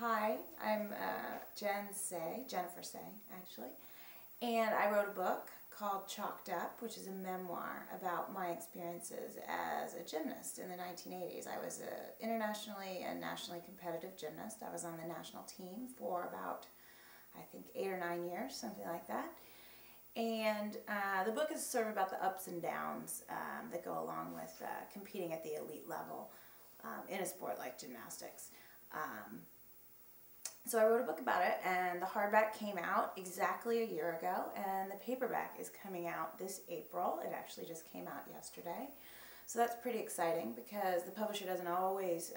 Hi, I'm Jennifer Sey, actually, and I wrote a book called Chalked Up, which is a memoir about my experiences as a gymnast in the 1980s. I was an internationally and nationally competitive gymnast. I was on the national team for about, I think, 8 or 9 years, something like that. And the book is sort of about the ups and downs that go along with competing at the elite level in a sport like gymnastics. So I wrote a book about it, and the hardback came out exactly a year ago, and the paperback is coming out this April. It actually just came out yesterday. So that's pretty exciting because the publisher doesn't always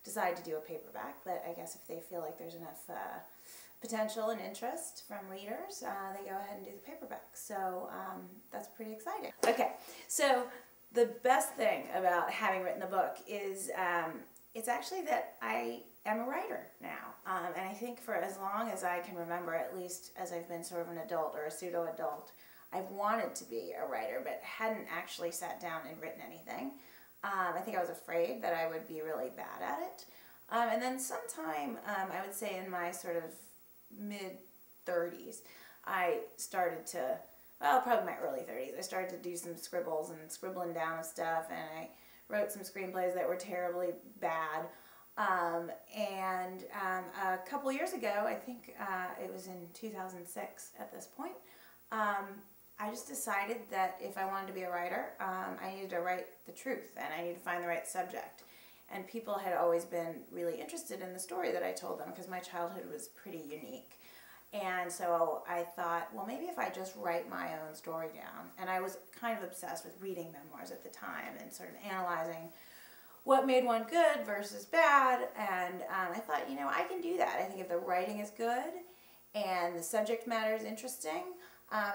decide to do a paperback, but I guess if they feel like there's enough potential and interest from readers, they go ahead and do the paperback. So that's pretty exciting. Okay, so the best thing about having written the book is it's actually that I am a writer now, and I think for as long as I can remember, at least as I've been sort of an adult or a pseudo-adult, I've wanted to be a writer but hadn't actually sat down and written anything. I think I was afraid that I would be really bad at it. And then sometime, I would say in my sort of mid-30s, I started to, well, probably my early 30s, I started to do some scribbles and scribbling down of stuff, and I wrote some screenplays that were terribly bad. A couple years ago, I think it was in 2006 at this point, I just decided that if I wanted to be a writer, I needed to write the truth, and I needed to find the right subject. And people had always been really interested in the story that I told them because my childhood was pretty unique. And so I thought, well, maybe if I just write my own story down. And I was kind of obsessed with reading memoirs at the time and sort of analyzing what made one good versus bad. And I thought, you know, I can do that. I think if the writing is good and the subject matter is interesting,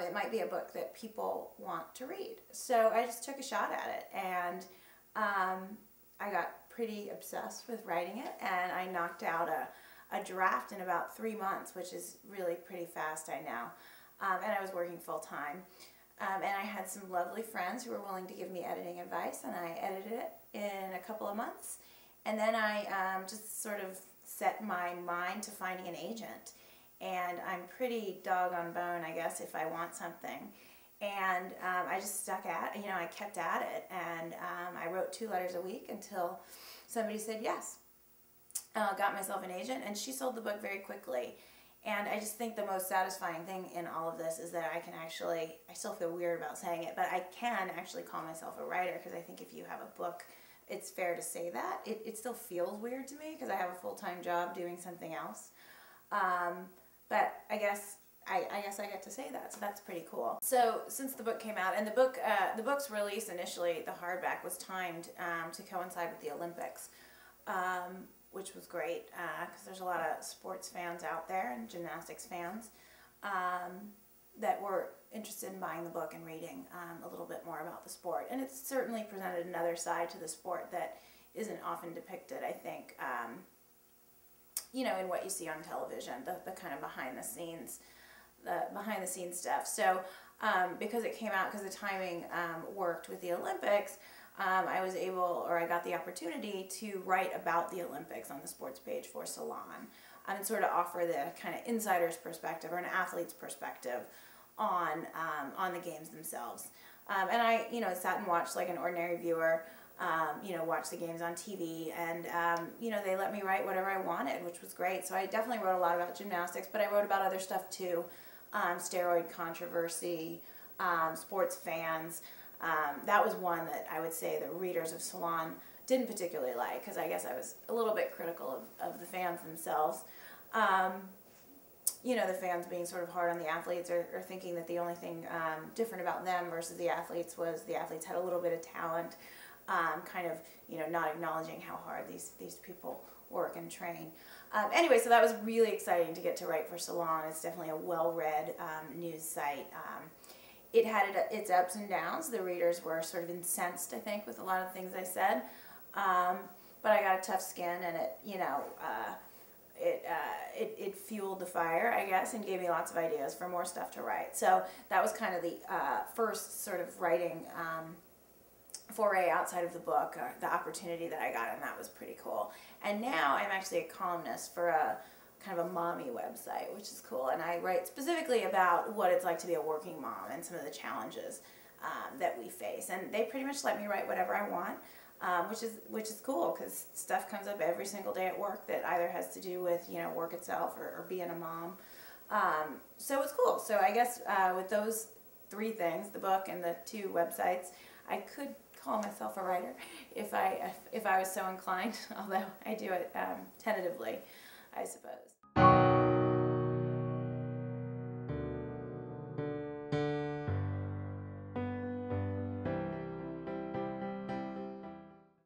it might be a book that people want to read. So I just took a shot at it, and I got pretty obsessed with writing it, and I knocked out a draft in about 3 months, which is really pretty fast, I know. And I was working full-time. And I had some lovely friends who were willing to give me editing advice, and I edited it in a couple of months. And then I just sort of set my mind to finding an agent. And I'm pretty dog on bone, I guess, if I want something. And I just stuck at, you know, I kept at it, and I wrote 2 letters a week until somebody said yes. Got myself an agent, and she sold the book very quickly. And I just think the most satisfying thing in all of this is that I can actually, I still feel weird about saying it, but I can actually call myself a writer, because I think if you have a book, it's fair to say that. It still feels weird to me because I have a full-time job doing something else. But I guess I get to say that, so that's pretty cool. So since the book came out, and the book's release initially, the hardback, was timed to coincide with the Olympics, which was great because there's a lot of sports fans out there and gymnastics fans that were interested in buying the book and reading a little bit more about the sport. And it's certainly presented another side to the sport that isn't often depicted, I think, you know, in what you see on television, the kind of behind the scenes stuff. So because it came out, because the timing worked with the Olympics, I was able, or I got the opportunity to write about the Olympics on the sports page for Salon, and sort of offer the kind of insider's perspective or an athlete's perspective on the games themselves. And I, you know, sat and watched like an ordinary viewer, you know, watch the games on TV, and you know, they let me write whatever I wanted, which was great. So I definitely wrote a lot about gymnastics, but I wrote about other stuff too, steroid controversy, sports fans. That was one that I would say the readers of Salon didn't particularly like, because I guess I was a little bit critical of the fans themselves. You know, the fans being sort of hard on the athletes, or thinking that the only thing different about them versus the athletes was the athletes had a little bit of talent, kind of, you know, not acknowledging how hard these people work and train. Anyway, so that was really exciting to get to write for Salon. It's definitely a well-read news site. It had its ups and downs. The readers were sort of incensed, I think, with a lot of things I said. But I got a tough skin, and it, you know, it fueled the fire, I guess, and gave me lots of ideas for more stuff to write. So that was kind of the first sort of writing foray outside of the book, the opportunity that I got, and that was pretty cool. And now I'm actually a columnist for a kind of a mommy website, which is cool. And I write specifically about what it's like to be a working mom and some of the challenges that we face. And they pretty much let me write whatever I want, which is cool, because stuff comes up every single day at work that either has to do with, you know, work itself or being a mom. So it's cool. So I guess with those three things, the book and the two websites, I could call myself a writer if I was so inclined, although I do it tentatively, I suppose.